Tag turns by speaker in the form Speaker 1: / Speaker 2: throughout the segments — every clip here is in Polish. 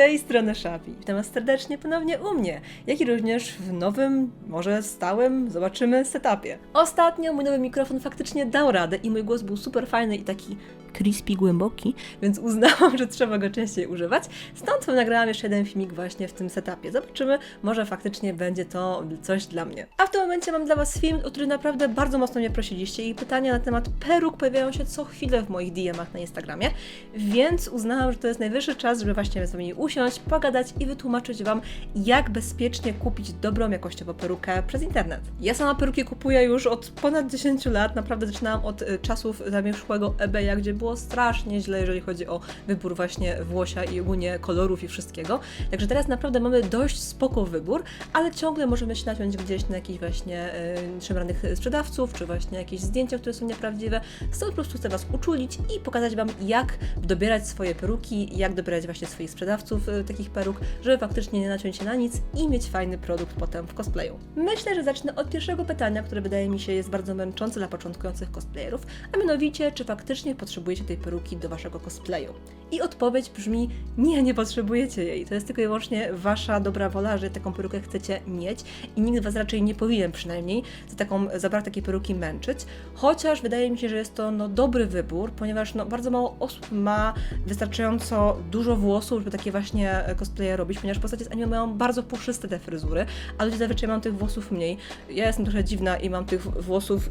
Speaker 1: tej strony Szafi. Witam Was serdecznie ponownie u mnie, jak i również w nowym, może stałym, zobaczymy, setupie. Ostatnio mój nowy mikrofon faktycznie dał radę i mój głos był super fajny i taki crispy, głęboki, więc uznałam, że trzeba go częściej używać. Stąd nagrałam jeszcze jeden filmik właśnie w tym setupie. Zobaczymy, może faktycznie będzie to coś dla mnie. A w tym momencie mam dla Was film, o który naprawdę bardzo mocno mnie prosiliście i pytania na temat peruk pojawiają się co chwilę w moich DM-ach na Instagramie, więc uznałam, że to jest najwyższy czas, żeby właśnie z Wami usiąść, pogadać i wytłumaczyć Wam, jak bezpiecznie kupić dobrą jakościowo perukę przez internet. Ja sama peruki kupuję już od ponad 10 lat, naprawdę zaczynałam od czasów zamierzchłego eBaya, gdzie było strasznie źle, jeżeli chodzi o wybór właśnie włosia i ogólnie kolorów i wszystkiego. Także teraz naprawdę mamy dość spoko wybór, ale ciągle możemy się naciąć gdzieś na jakichś właśnie szemranych sprzedawców, czy właśnie jakieś zdjęcia, które są nieprawdziwe. Stąd po prostu chcę Was uczulić i pokazać Wam, jak dobierać swoje peruki, jak dobierać właśnie swoich sprzedawców takich peruk, żeby faktycznie nie naciąć się na nic i mieć fajny produkt potem w cosplayu. Myślę, że zacznę od pierwszego pytania, które wydaje mi się jest bardzo męczące dla początkujących cosplayerów, a mianowicie, czy faktycznie potrzebujecie tej peruki do Waszego cosplayu? I odpowiedź brzmi, nie potrzebujecie jej. To jest tylko i wyłącznie Wasza dobra wola, że taką perukę chcecie mieć i nikt Was raczej nie powinien przynajmniej za brak takiej peruki męczyć, chociaż wydaje mi się, że jest to dobry wybór, ponieważ bardzo mało osób ma wystarczająco dużo włosów, żeby takie właśnie cosplaye robić, ponieważ postacie z anime mają bardzo puszyste te fryzury, a ludzie zazwyczaj mają tych włosów mniej. Ja jestem trochę dziwna i mam tych włosów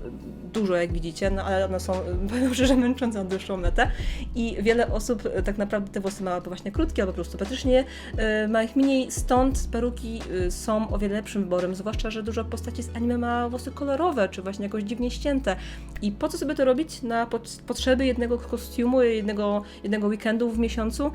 Speaker 1: dużo, jak widzicie, ale one są, powiem szczerze, męczące na dłuższą metę i wiele osób tak naprawdę te włosy ma właśnie krótkie albo po prostu patrycznie ma ich mniej, stąd peruki są o wiele lepszym wyborem, zwłaszcza, że dużo postaci z anime ma włosy kolorowe, czy właśnie jakoś dziwnie ścięte. I po co sobie to robić na potrzeby jednego kostiumu, jednego weekendu w miesiącu?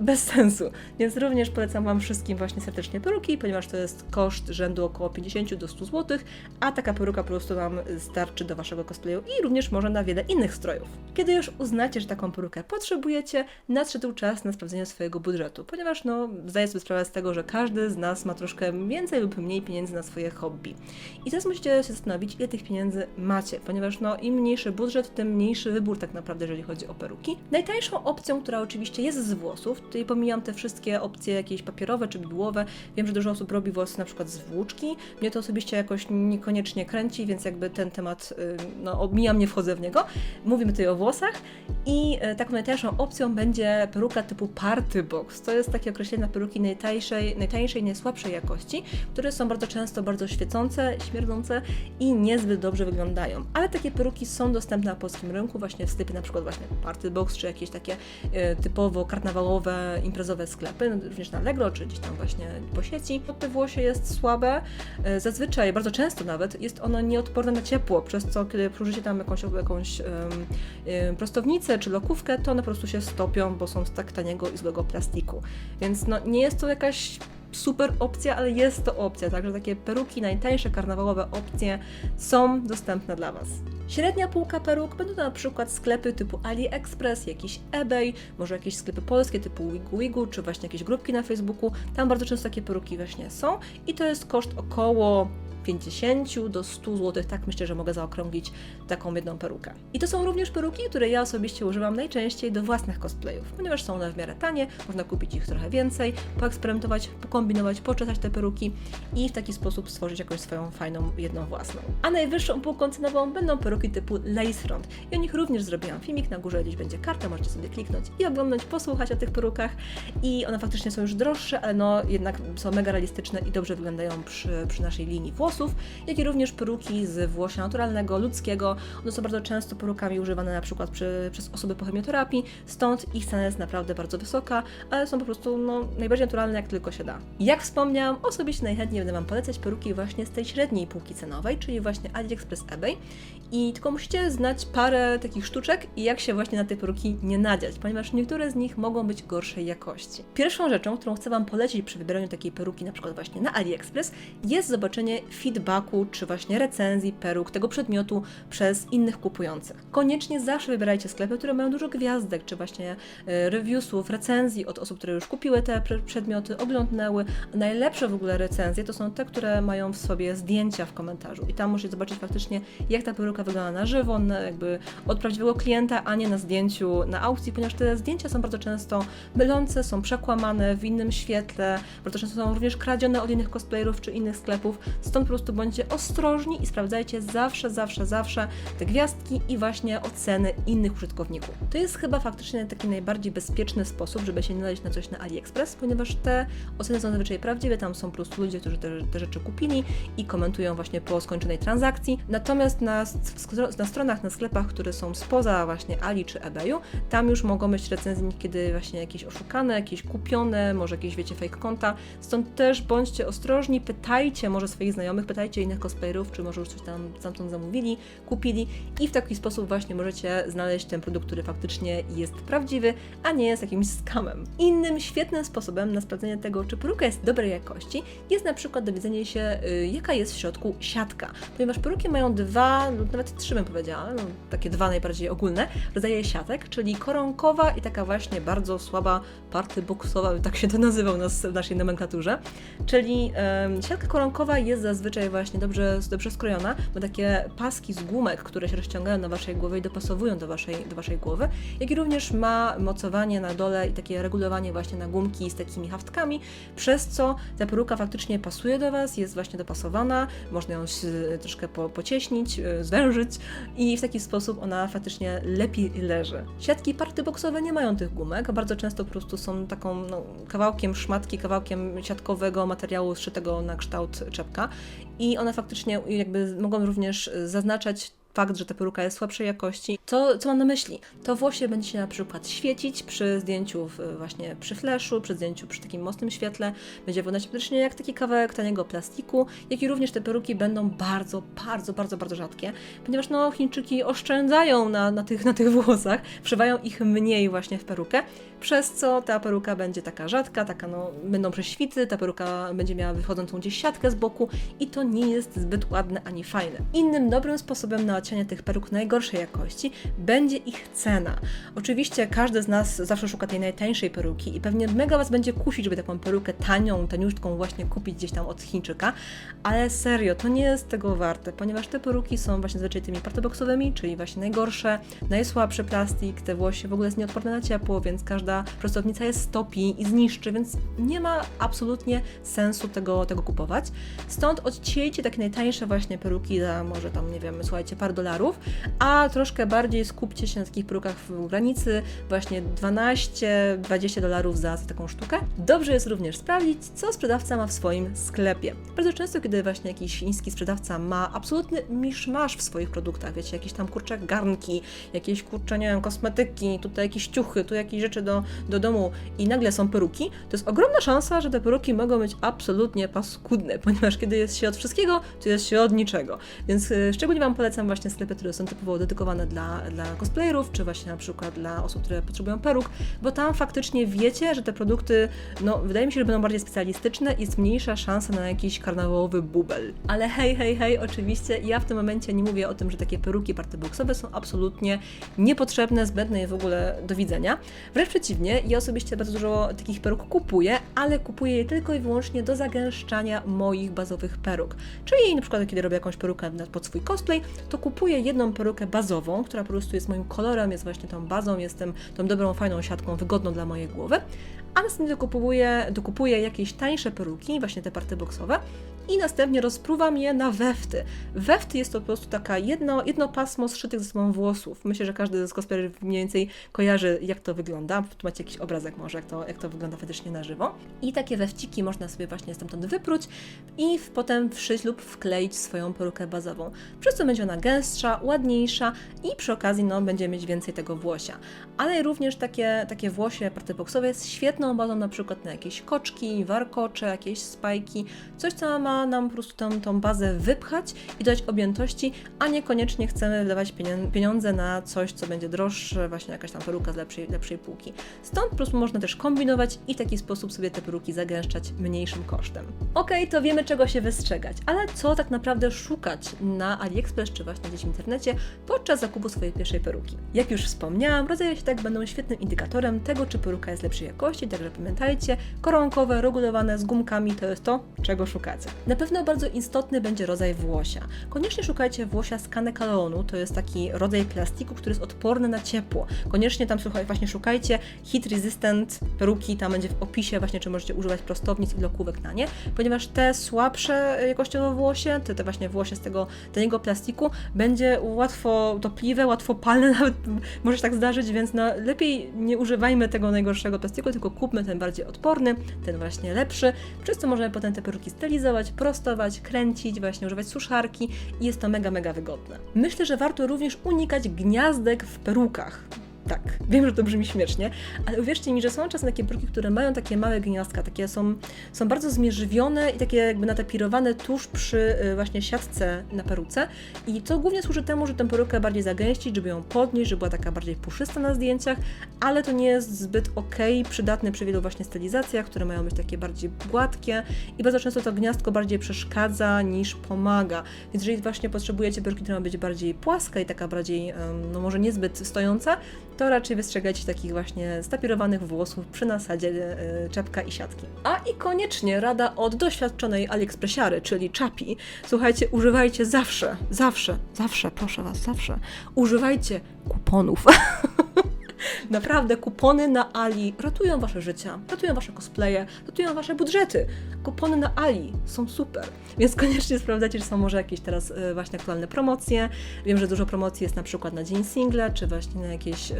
Speaker 1: Bez sensu. Więc również polecam Wam wszystkim właśnie serdecznie peruki, ponieważ to jest koszt rzędu około 50 do 100 zł, a taka peruka po prostu Wam starczy do Waszego cosplayu i również może na wiele innych strojów. Kiedy już uznacie, że taką perukę potrzebujecie, nadszedł czas na sprawdzenie swojego budżetu, ponieważ zdaję sobie sprawę z tego, że każdy z nas ma troszkę więcej lub mniej pieniędzy na swoje hobby. I teraz musicie się zastanowić, ile tych pieniędzy macie, ponieważ im mniejszy budżet, tym mniejszy wybór tak naprawdę, jeżeli chodzi o peruki. Najtańszą opcją, która oczywiście jest z włosów, tutaj pomijam te wszystkie opcje jakieś papierowe czy bibułowe, wiem, że dużo osób robi włosy na przykład z włóczki, mnie to osobiście jakoś niekoniecznie kręci, więc jakby ten temat, omijam, nie wchodzę w niego. Mówimy tutaj o włosach i taką najtańszą opcją będzie peruka typu party box. To jest takie określenie na peruki najtańszej, najsłabszej jakości, które są bardzo często bardzo świecące, śmierdzące i niezbyt dobrze wyglądają. Ale takie peruki są dostępne na polskim rynku, właśnie w sklepie na przykład właśnie party box, czy jakieś takie typowo karnawałowe, imprezowe sklepy, również na Allegro, czy gdzieś tam właśnie po sieci. Te włosie jest słabe, zazwyczaj, bardzo często nawet, jest ono nieodporne na ciepło, przez co kiedy przyłożycie tam jakąś prostownicę czy lokówkę, to one po prostu się stopią, bo są z tak taniego i złego plastiku. Więc nie jest to jakaś super opcja, ale jest to opcja, także takie peruki, najtańsze karnawałowe opcje są dostępne dla Was. Średnia półka peruk będą to na przykład sklepy typu AliExpress, jakiś eBay, może jakieś sklepy polskie typu Wigu, czy właśnie jakieś grupki na Facebooku, tam bardzo często takie peruki właśnie są i to jest koszt około 50 do 100 zł, tak myślę, że mogę zaokrąglić taką jedną perukę. I to są również peruki, które ja osobiście używam najczęściej do własnych cosplayów, ponieważ są one w miarę tanie, można kupić ich trochę więcej, poeksperymentować, pokombinować, poczesać te peruki i w taki sposób stworzyć jakąś swoją fajną, jedną własną. A najwyższą półką cenową będą peruki typu lace front i o nich również zrobiłam filmik, na górze gdzieś będzie karta, możecie sobie kliknąć i oglądać, posłuchać o tych perukach i one faktycznie są już droższe, ale jednak są mega realistyczne i dobrze wyglądają przy naszej linii włosów, jak i również peruki z włosia naturalnego, ludzkiego. One są bardzo często perukami używane na przykład przez osoby po chemioterapii, stąd ich cena jest naprawdę bardzo wysoka, ale są po prostu najbardziej naturalne, jak tylko się da. Jak wspomniałam, osobiście najchętniej będę Wam polecać peruki właśnie z tej średniej półki cenowej, czyli właśnie AliExpress, eBay. I tylko musicie znać parę takich sztuczek i jak się właśnie na te peruki nie nadziać, ponieważ niektóre z nich mogą być gorszej jakości. Pierwszą rzeczą, którą chcę Wam polecić przy wybieraniu takiej peruki, na przykład właśnie na AliExpress, jest zobaczenie feedbacku, czy właśnie recenzji peruk tego przedmiotu przez innych kupujących. Koniecznie zawsze wybierajcie sklepy, które mają dużo gwiazdek, czy właśnie reviewsów, recenzji od osób, które już kupiły te przedmioty, oglądnęły. Najlepsze w ogóle recenzje to są te, które mają w sobie zdjęcia w komentarzu i tam możecie zobaczyć faktycznie, jak ta peruka wygląda na żywo, jakby od prawdziwego klienta, a nie na zdjęciu na aukcji, ponieważ te zdjęcia są bardzo często mylące, są przekłamane w innym świetle, bardzo często są również kradzione od innych cosplayerów czy innych sklepów, stąd po prostu bądźcie ostrożni i sprawdzajcie zawsze te gwiazdki i właśnie oceny innych użytkowników. To jest chyba faktycznie taki najbardziej bezpieczny sposób, żeby się nie naleźć na coś na AliExpress, ponieważ te oceny są zazwyczaj prawdziwe, tam są po prostu ludzie, którzy te rzeczy kupili i komentują właśnie po skończonej transakcji. Natomiast na stronach, na sklepach, które są spoza właśnie Ali czy eBayu, tam już mogą być recenzje niekiedy właśnie jakieś oszukane, jakieś kupione, może jakieś, wiecie, fake konta. Stąd też bądźcie ostrożni, pytajcie może swoich znajomych, pytajcie innych cosplayerów, czy może już coś tam stamtąd zamówili, kupili i w taki sposób właśnie możecie znaleźć ten produkt, który faktycznie jest prawdziwy, a nie jest jakimś skamem. Innym świetnym sposobem na sprawdzenie tego, czy peruka jest dobrej jakości, jest na przykład dowiedzenie się, jaka jest w środku siatka. Ponieważ peruki mają dwa, lub nawet trzy bym powiedziała, no, takie dwa najbardziej ogólne rodzaje siatek, czyli koronkowa i taka właśnie bardzo słaba party boxowa, tak się to nazywał w naszej nomenklaturze. Czyli siatka koronkowa jest zazwyczaj właśnie dobrze skrojona, ma takie paski z gumek, które się rozciągają na waszej głowie i dopasowują do waszej głowy, jak i również ma mocowanie na dole i takie regulowanie właśnie na gumki z takimi haftkami, przez co ta peruka faktycznie pasuje do was, jest właśnie dopasowana, można ją troszkę pocieśnić, zwężyć i w taki sposób ona faktycznie lepiej leży. Siatki party boxowe nie mają tych gumek, bardzo często po prostu są taką kawałkiem szmatki, kawałkiem siatkowego materiału zszytego na kształt czepka i one faktycznie jakby mogą również zaznaczać fakt, że ta peruka jest słabszej jakości. Co mam na myśli? To włosie będzie się na przykład świecić przy zdjęciu właśnie przy flashu, przy zdjęciu przy takim mocnym świetle. Będzie wyglądać praktycznie jak taki kawałek taniego plastiku, jak i również te peruki będą bardzo rzadkie, ponieważ Chińczyki oszczędzają na tych włosach, wszywają ich mniej właśnie w perukę, przez co ta peruka będzie taka rzadka, będą prześwity, ta peruka będzie miała wychodzącą gdzieś siatkę z boku i to nie jest zbyt ładne ani fajne. Innym dobrym sposobem na odcienie tych peruk najgorszej jakości będzie ich cena. Oczywiście każdy z nas zawsze szuka tej najtańszej peruki i pewnie mega was będzie kusić, żeby taką perukę taniutką właśnie kupić gdzieś tam od Chińczyka, ale serio, to nie jest tego warte, ponieważ te peruki są właśnie zazwyczaj tymi partoboxowymi, czyli właśnie najgorsze, najsłabszy plastik, te włosie w ogóle jest nieodporne na ciepło, więc każda prostownica je stopi i zniszczy, więc nie ma absolutnie sensu tego kupować. Stąd odciejcie takie najtańsze właśnie peruki za może tam, nie wiem, słuchajcie, parę dolarów, a troszkę bardziej skupcie się na takich perukach w granicy właśnie 12-20 dolarów za taką sztukę. Dobrze jest również sprawdzić, co sprzedawca ma w swoim sklepie. Bardzo często, kiedy właśnie jakiś chiński sprzedawca ma absolutny miszmasz w swoich produktach, wiecie, jakieś tam kurcze garnki, jakieś kurcze, nie wiem, kosmetyki, tutaj jakieś ciuchy, tu jakieś rzeczy do domu i nagle są peruki, to jest ogromna szansa, że te peruki mogą być absolutnie paskudne, ponieważ kiedy jest się od wszystkiego, to jest się od niczego. Więc szczególnie Wam polecam właśnie sklepy, które są typowo dedykowane dla cosplayerów, czy właśnie na przykład dla osób, które potrzebują peruk, bo tam faktycznie wiecie, że te produkty, wydaje mi się, że będą bardziej specjalistyczne i jest mniejsza szansa na jakiś karnawałowy bubel. Ale hej, oczywiście ja w tym momencie nie mówię o tym, że takie peruki partyboxowe są absolutnie niepotrzebne, zbędne i w ogóle do widzenia. Wręcz przeciwnie, ja osobiście bardzo dużo takich peruk kupuję, ale kupuję je tylko i wyłącznie do zagęszczania moich bazowych peruk. Czyli na przykład kiedy robię jakąś perukę pod swój cosplay, to kupuję jedną perukę bazową, która po prostu jest moim kolorem, jest właśnie tą bazą, jestem tą dobrą, fajną siatką, wygodną dla mojej głowy, a następnie dokupuję jakieś tańsze peruki, właśnie te partyboxowe i następnie rozpruwam je na wefty. Wefty jest to po prostu taka jedno pasmo zszytych ze sobą włosów. Myślę, że każdy z cosplayerów mniej więcej kojarzy, jak to wygląda. Tu macie jakiś obrazek może, jak to wygląda faktycznie na żywo. I takie wefciki można sobie właśnie stamtąd wypróć i potem wszyć lub wkleić swoją perukę bazową. Przez co będzie ona gęstsza, ładniejsza i przy okazji będzie mieć więcej tego włosia. Ale również takie włosie partyboxowe jest świetną bazą na przykład na jakieś koczki, warkocze, jakieś spajki, coś co ma ma nam po prostu tą bazę wypchać i dać objętości, a niekoniecznie chcemy wydawać pieniądze na coś, co będzie droższe, właśnie jakaś tam peruka z lepszej półki. Stąd po prostu można też kombinować i w taki sposób sobie te peruki zagęszczać mniejszym kosztem. Okej, to wiemy, czego się wystrzegać, ale co tak naprawdę szukać na AliExpress czy właśnie gdzieś w internecie podczas zakupu swojej pierwszej peruki? Jak już wspomniałam, rodzaje siatek będą świetnym indikatorem tego, czy peruka jest lepszej jakości, także pamiętajcie, koronkowe, regulowane z gumkami to jest to, czego szukacie. Na pewno bardzo istotny będzie rodzaj włosia. Koniecznie szukajcie włosia z kanekaleonu, to jest taki rodzaj plastiku, który jest odporny na ciepło. Koniecznie tam właśnie szukajcie heat resistant peruki, tam będzie w opisie właśnie, czy możecie używać prostownic i lokówek na nie, ponieważ te słabsze jakościowo włosie, te właśnie włosie z tego taniego plastiku, będzie łatwo topliwe, łatwo palne, nawet może się tak zdarzyć, więc no, lepiej nie używajmy tego najgorszego plastiku, tylko kupmy ten bardziej odporny, ten właśnie lepszy, przez co możemy potem te peruki stylizować, prostować, kręcić, właśnie używać suszarki i jest to mega, mega wygodne. Myślę, że warto również unikać gniazdek w perukach. Tak, wiem, że to brzmi śmiesznie, ale uwierzcie mi, że są czasem takie peruki, które mają takie małe gniazdka, takie są bardzo zmierzwione i takie jakby natapirowane tuż przy właśnie siatce na peruce i to głównie służy temu, żeby tę perukę bardziej zagęścić, żeby ją podnieść, żeby była taka bardziej puszysta na zdjęciach, ale to nie jest zbyt przydatne przy wielu właśnie stylizacjach, które mają być takie bardziej gładkie i bardzo często to gniazdko bardziej przeszkadza niż pomaga, więc jeżeli właśnie potrzebujecie peruki, która ma być bardziej płaska i taka bardziej, no może niezbyt stojąca, to raczej wystrzegajcie takich właśnie stapirowanych włosów przy nasadzie czepka i siatki. A i koniecznie rada od doświadczonej AliExpressiary, czyli Czapi. Słuchajcie, używajcie zawsze, proszę Was, zawsze, używajcie kuponów. Naprawdę, kupony na Ali ratują Wasze życia, ratują Wasze cosplaye, ratują Wasze budżety. Kupony na Ali są super, więc koniecznie sprawdzajcie, czy są może jakieś teraz właśnie aktualne promocje. Wiem, że dużo promocji jest na przykład na Dzień Singla, czy właśnie na jakieś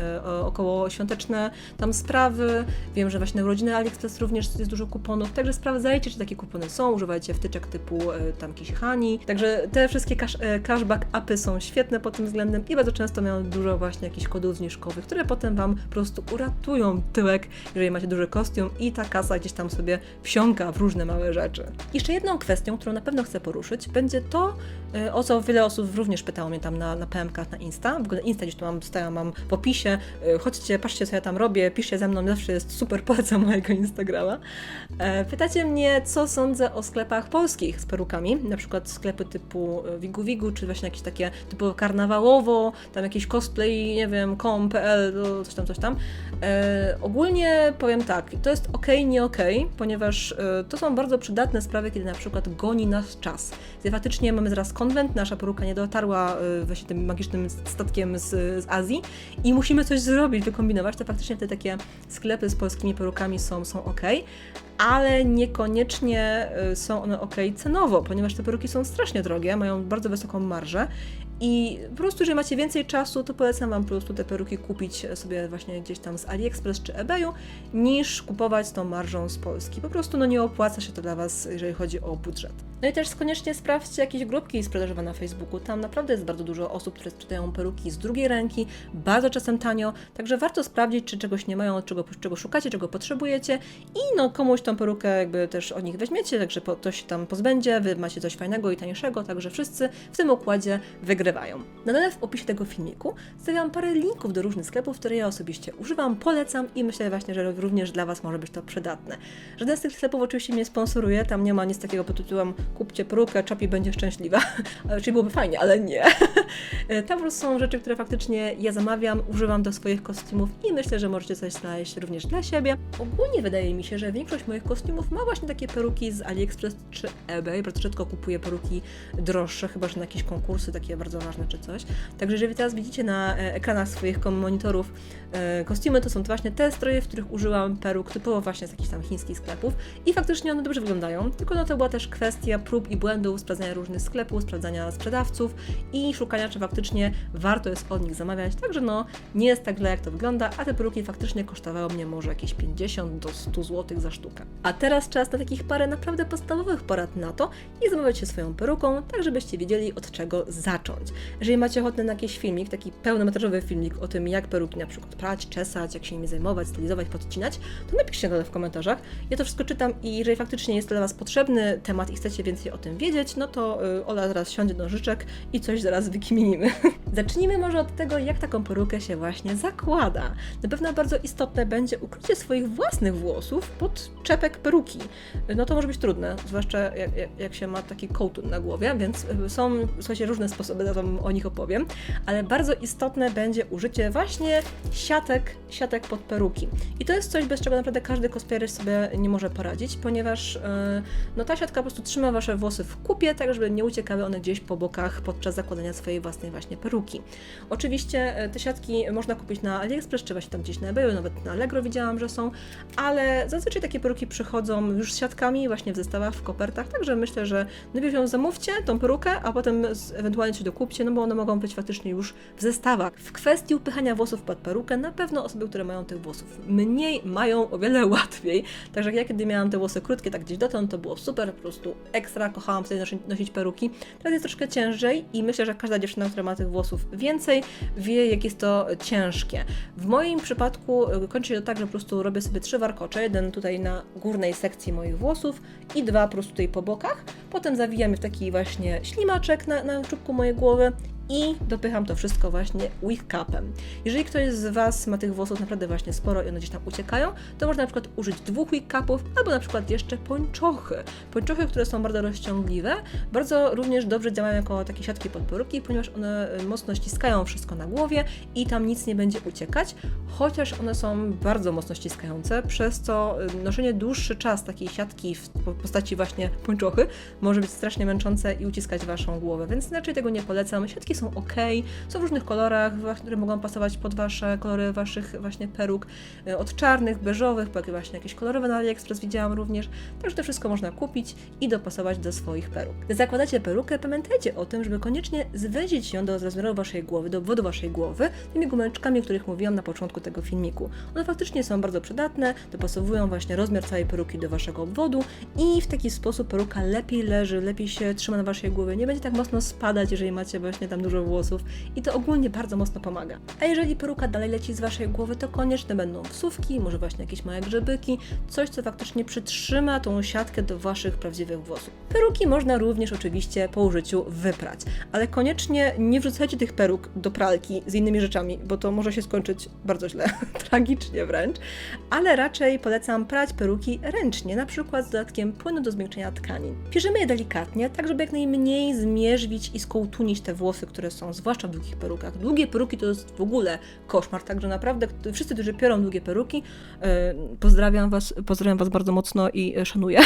Speaker 1: około świąteczne tam sprawy. Wiem, że właśnie na urodziny AliExpress również jest dużo kuponów, także sprawdzajcie, czy takie kupony są, używajcie wtyczek typu tam Kishihani. Także te wszystkie cashback appy są świetne pod tym względem i bardzo często mają dużo właśnie jakichś kodów zniżkowych, które potem Wam po prostu uratują tyłek, jeżeli macie duży kostium i ta kasa gdzieś tam sobie wsiąka w różne małe rzeczy. Jeszcze jedną kwestią, którą na pewno chcę poruszyć, będzie to, o co wiele osób również pytało mnie tam na PM-kach na Insta. W ogóle Insta gdzieś tu mam w opisie. Chodźcie, patrzcie, co ja tam robię, piszcie ze mną, zawsze jest super, polecam mojego Instagrama. Pytacie mnie, co sądzę o sklepach polskich z perukami, na przykład sklepy typu Wigu, czy właśnie jakieś takie typu karnawałowo, tam jakiś cosplay, nie wiem, com.pl, coś tam. Ogólnie powiem tak, to jest nie ponieważ to są bardzo przydatne sprawy, kiedy na przykład goni nas czas. Gdy faktycznie mamy zaraz konwent, nasza peruka nie dotarła właśnie tym magicznym statkiem z Azji i musimy coś zrobić, wykombinować, to faktycznie te takie sklepy z polskimi perukami są ale niekoniecznie są one cenowo, ponieważ te peruki są strasznie drogie, mają bardzo wysoką marżę i po prostu, jeżeli macie więcej czasu, to polecam Wam po prostu te peruki kupić sobie właśnie gdzieś tam z AliExpress czy eBayu, niż kupować z tą marżą z Polski. Po prostu nie opłaca się to dla Was, jeżeli chodzi o budżet. No i też koniecznie sprawdźcie jakieś grupki sprzedażowe na Facebooku. Tam naprawdę jest bardzo dużo osób, które sprzedają peruki z drugiej ręki, bardzo czasem tanio, także warto sprawdzić, czy czegoś nie mają, czego szukacie, czego potrzebujecie i komuś tą perukę jakby też od nich weźmiecie, także to się tam pozbędzie, Wy macie coś fajnego i tańszego, także wszyscy w tym układzie wygrywają. Na dole w opisie tego filmiku stawiam parę linków do różnych sklepów, które ja osobiście używam, polecam i myślę właśnie, że również dla Was może być to przydatne. Żaden z tych sklepów oczywiście mnie sponsoruje, tam nie ma nic takiego pod tytułem kupcie perukę, Czapi będzie szczęśliwa, czyli byłoby fajnie, ale nie. Tam po prostu są rzeczy, które faktycznie ja zamawiam, używam do swoich kostiumów i myślę, że możecie coś znaleźć również dla siebie. Ogólnie wydaje mi się, że większość moich kostiumów ma właśnie takie peruki z AliExpress czy eBay, bardzo rzadko kupuję peruki droższe, chyba że na jakieś konkursy takie bardzo ważne czy coś. Także jeżeli Teraz widzicie na ekranach swoich monitorów kostiumy, to są to właśnie te stroje, w których użyłam peruk typowo właśnie z jakichś tam chińskich sklepów i faktycznie one dobrze wyglądają, tylko to była też kwestia prób i błędów, sprawdzania różnych sklepów, sprawdzania sprzedawców i szukania, czy faktycznie warto jest od nich zamawiać, także nie jest tak źle, jak to wygląda, a te peruki faktycznie kosztowały mnie może jakieś 50 do 100 zł za sztukę. peruka. A teraz czas na takich parę naprawdę podstawowych porad na to, jak zamawiać się swoją peruką, tak żebyście wiedzieli, od czego zacząć. Jeżeli macie ochotę na jakiś filmik, taki pełnometrażowy filmik o tym, jak peruki na przykład prać, czesać, jak się nimi zajmować, stylizować, podcinać, to napiszcie dole w komentarzach. Ja to wszystko czytam i jeżeli faktycznie jest dla Was potrzebny temat i chcecie więcej o tym wiedzieć, no to Ola zaraz siądzie do nożyczek i coś zaraz wykminimy. Zacznijmy może od tego, jak taką perukę się właśnie zakłada. Na pewno bardzo istotne będzie ukrycie swoich własnych włosów pod czepek peruki. No to może być trudne, zwłaszcza jak się ma taki kołtun na głowie, więc są, słuchajcie, różne sposoby, ja Wam o nich opowiem, ale bardzo istotne będzie użycie właśnie siatek pod peruki. I to jest coś, bez czego naprawdę każdy cosplayer sobie nie może poradzić, ponieważ no ta siatka po prostu trzyma Wasze włosy w kupie, tak żeby nie uciekały one gdzieś po bokach podczas zakładania swojej własnej właśnie peruki. Oczywiście te siatki można kupić na AliExpress, czy właśnie tam gdzieś na eBayu, nawet na Allegro widziałam, że są, ale zazwyczaj takie peruki przychodzą już z siatkami właśnie w zestawach, w kopertach, także myślę, że najpierw ją zamówcie, tą perukę, a potem ewentualnie coś dokupcie, no bo one mogą być faktycznie już w zestawach. W kwestii upychania włosów pod perukę, na pewno osoby, które mają tych włosów mniej, mają o wiele łatwiej. Także ja kiedy miałam te włosy krótkie, tak gdzieś dotąd, to było super, po prostu ekstra, kochałam sobie nosić peruki. Teraz jest troszkę ciężej i myślę, że każda dziewczyna, która ma tych włosów więcej, wie, jak jest to ciężkie. W moim przypadku kończy się to tak, że po prostu robię sobie 3 warkocze, jeden tutaj na górnej sekcji moich włosów i 2 po prostu tutaj po bokach. Potem zawijam je w taki właśnie ślimaczek na czubku mojej głowy i dopycham to wszystko właśnie wig-capem. Jeżeli ktoś z Was ma tych włosów naprawdę właśnie sporo i one gdzieś tam uciekają, to można na przykład użyć 2 wig-capów albo na przykład jeszcze pończochy. Pończochy, które są bardzo rozciągliwe, bardzo również dobrze działają jako takie siatki pod peruki, ponieważ one mocno ściskają wszystko na głowie i tam nic nie będzie uciekać, chociaż one są bardzo mocno ściskające, przez co noszenie dłuższy czas takiej siatki w postaci właśnie pończochy może być strasznie męczące i uciskać Waszą głowę, więc raczej tego nie polecam. Siatki są ok, są w różnych kolorach, które mogą pasować pod Wasze kolory Waszych właśnie peruk, od czarnych, beżowych, po właśnie jakieś kolorowe na AliExpress widziałam również, także to wszystko można kupić i dopasować do swoich peruk. Gdy zakładacie perukę, pamiętajcie o tym, żeby koniecznie zwęzić ją do rozmiaru Waszej głowy, do obwodu Waszej głowy, tymi gumeczkami, o których mówiłam na początku tego filmiku. One faktycznie są bardzo przydatne, dopasowują właśnie rozmiar całej peruki do Waszego obwodu i w taki sposób peruka lepiej leży, lepiej się trzyma na Waszej głowie, nie będzie tak mocno spadać, jeżeli macie właśnie tam dużo włosów i to ogólnie bardzo mocno pomaga. A jeżeli peruka dalej leci z Waszej głowy, to konieczne będą wsówki, może właśnie jakieś małe grzebyki, coś, co faktycznie przytrzyma tą siatkę do Waszych prawdziwych włosów. Peruki można również oczywiście po użyciu wyprać, ale koniecznie nie wrzucajcie tych peruk do pralki z innymi rzeczami, bo to może się skończyć bardzo źle, tragicznie wręcz, ale raczej polecam prać peruki ręcznie, na przykład z dodatkiem płynu do zmiękczenia tkanin. Pierzymy je delikatnie, tak żeby jak najmniej zmierzwić i skołtunić te włosy, które są zwłaszcza w długich perukach. Długie peruki to jest w ogóle koszmar, także naprawdę wszyscy, którzy piorą długie peruki, pozdrawiam Was bardzo mocno i szanuję.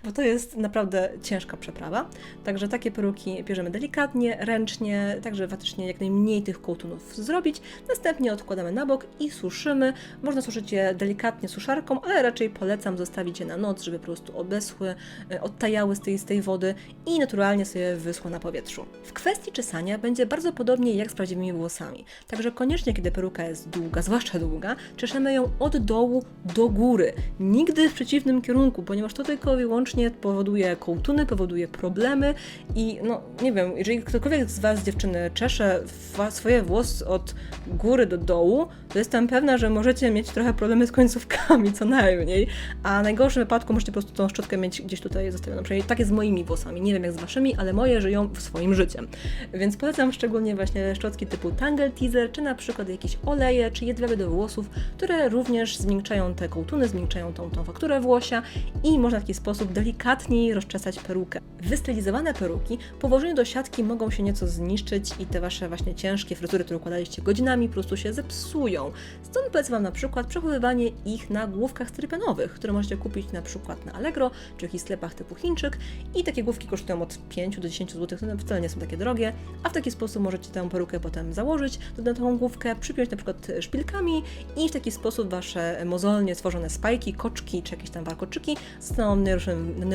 Speaker 1: Bo to jest naprawdę ciężka przeprawa. Także takie peruki bierzemy delikatnie, ręcznie, tak żeby faktycznie jak najmniej tych kołtunów zrobić. Następnie odkładamy na bok i suszymy. Można suszyć je delikatnie suszarką, ale raczej polecam zostawić je na noc, żeby po prostu obeschły, odtajały z tej wody i naturalnie sobie wyschły na powietrzu. W kwestii czesania będzie bardzo podobnie jak z prawdziwymi włosami. Także koniecznie, kiedy peruka jest długa, zwłaszcza długa, czeszemy ją od dołu do góry. Nigdy w przeciwnym kierunku, ponieważ to tylko i wyłącznie powoduje kołtuny, powoduje problemy i no nie wiem, jeżeli ktokolwiek z Was, dziewczyny, czesze swoje włosy od góry do dołu, to jestem pewna, że możecie mieć trochę problemy z końcówkami, co najmniej, a w najgorszym wypadku możecie po prostu tą szczotkę mieć gdzieś tutaj zostawioną. Przynajmniej tak jest z moimi włosami, nie wiem jak z Waszymi, ale moje żyją swoim życiem. Więc polecam szczególnie właśnie szczotki typu Tangle Teaser, czy na przykład jakieś oleje, czy jedwabię do włosów, które również zmiękczają te kołtuny, zmiękczają tą fakturę włosia i można w taki sposób delikatniej rozczesać perukę. Wystylizowane peruki po włożeniu do siatki mogą się nieco zniszczyć i te Wasze właśnie ciężkie fryzury, które układaliście godzinami, po prostu się zepsują. Stąd polecam Wam na przykład przechowywanie ich na główkach styropianowych, które możecie kupić na przykład na Allegro, czy w jakichś sklepach typu Chińczyk i takie główki kosztują od 5 do 10 zł, one wcale nie są takie drogie, a w taki sposób możecie tę perukę potem założyć, na tą główkę, przypiąć na przykład szpilkami i w taki sposób Wasze mozolnie stworzone spajki, koczki, czy jakieś tam warkoczyki zostaną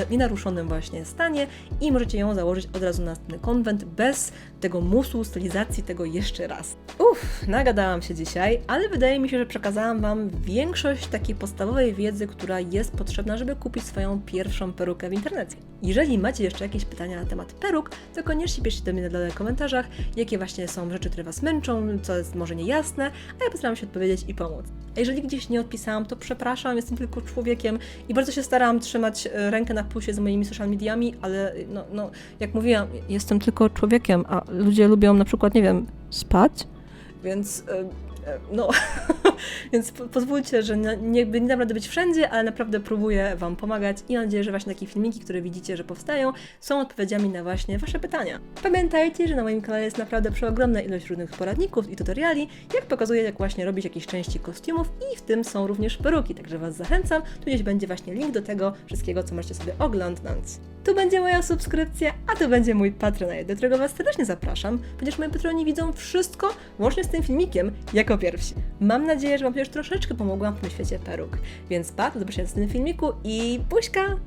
Speaker 1: nienaruszonym właśnie stanie i możecie ją założyć od razu na następny konwent bez tego musu, stylizacji tego jeszcze raz. Nagadałam się dzisiaj, ale wydaje mi się, że przekazałam Wam większość takiej podstawowej wiedzy, która jest potrzebna, żeby kupić swoją pierwszą perukę w internecie. Jeżeli macie jeszcze jakieś pytania na temat peruk, to koniecznie piszcie do mnie na dole w komentarzach, jakie właśnie są rzeczy, które Was męczą, co jest może niejasne, a ja postaram się odpowiedzieć i pomóc. A jeżeli gdzieś nie odpisałam, to przepraszam, jestem tylko człowiekiem i bardzo się starałam trzymać rękę na pulsie z moimi social mediami, ale jak mówiłam, jestem tylko człowiekiem, a ludzie lubią na przykład, nie wiem, spać, więc więc pozwólcie, że nie dam rady być wszędzie, ale naprawdę próbuję Wam pomagać i mam nadzieję, że właśnie takie filmiki, które widzicie, że powstają, są odpowiedziami na właśnie Wasze pytania. Pamiętajcie, że na moim kanale jest naprawdę przeogromna ilość różnych poradników i tutoriali, jak pokazuję, jak właśnie robić jakieś części kostiumów i w tym są również peruki, także Was zachęcam, tu gdzieś będzie właśnie link do tego wszystkiego, co możecie sobie oglądnąć. Tu będzie moja subskrypcja, a tu będzie mój Patronite, do którego Was serdecznie zapraszam, ponieważ moi patroni widzą wszystko, łącznie z tym filmikiem, jako pierwsi. Mam nadzieję, że Wam też troszeczkę pomogłam w tym świecie peruk. Więc do zobaczenia w tym filmiku i buźka!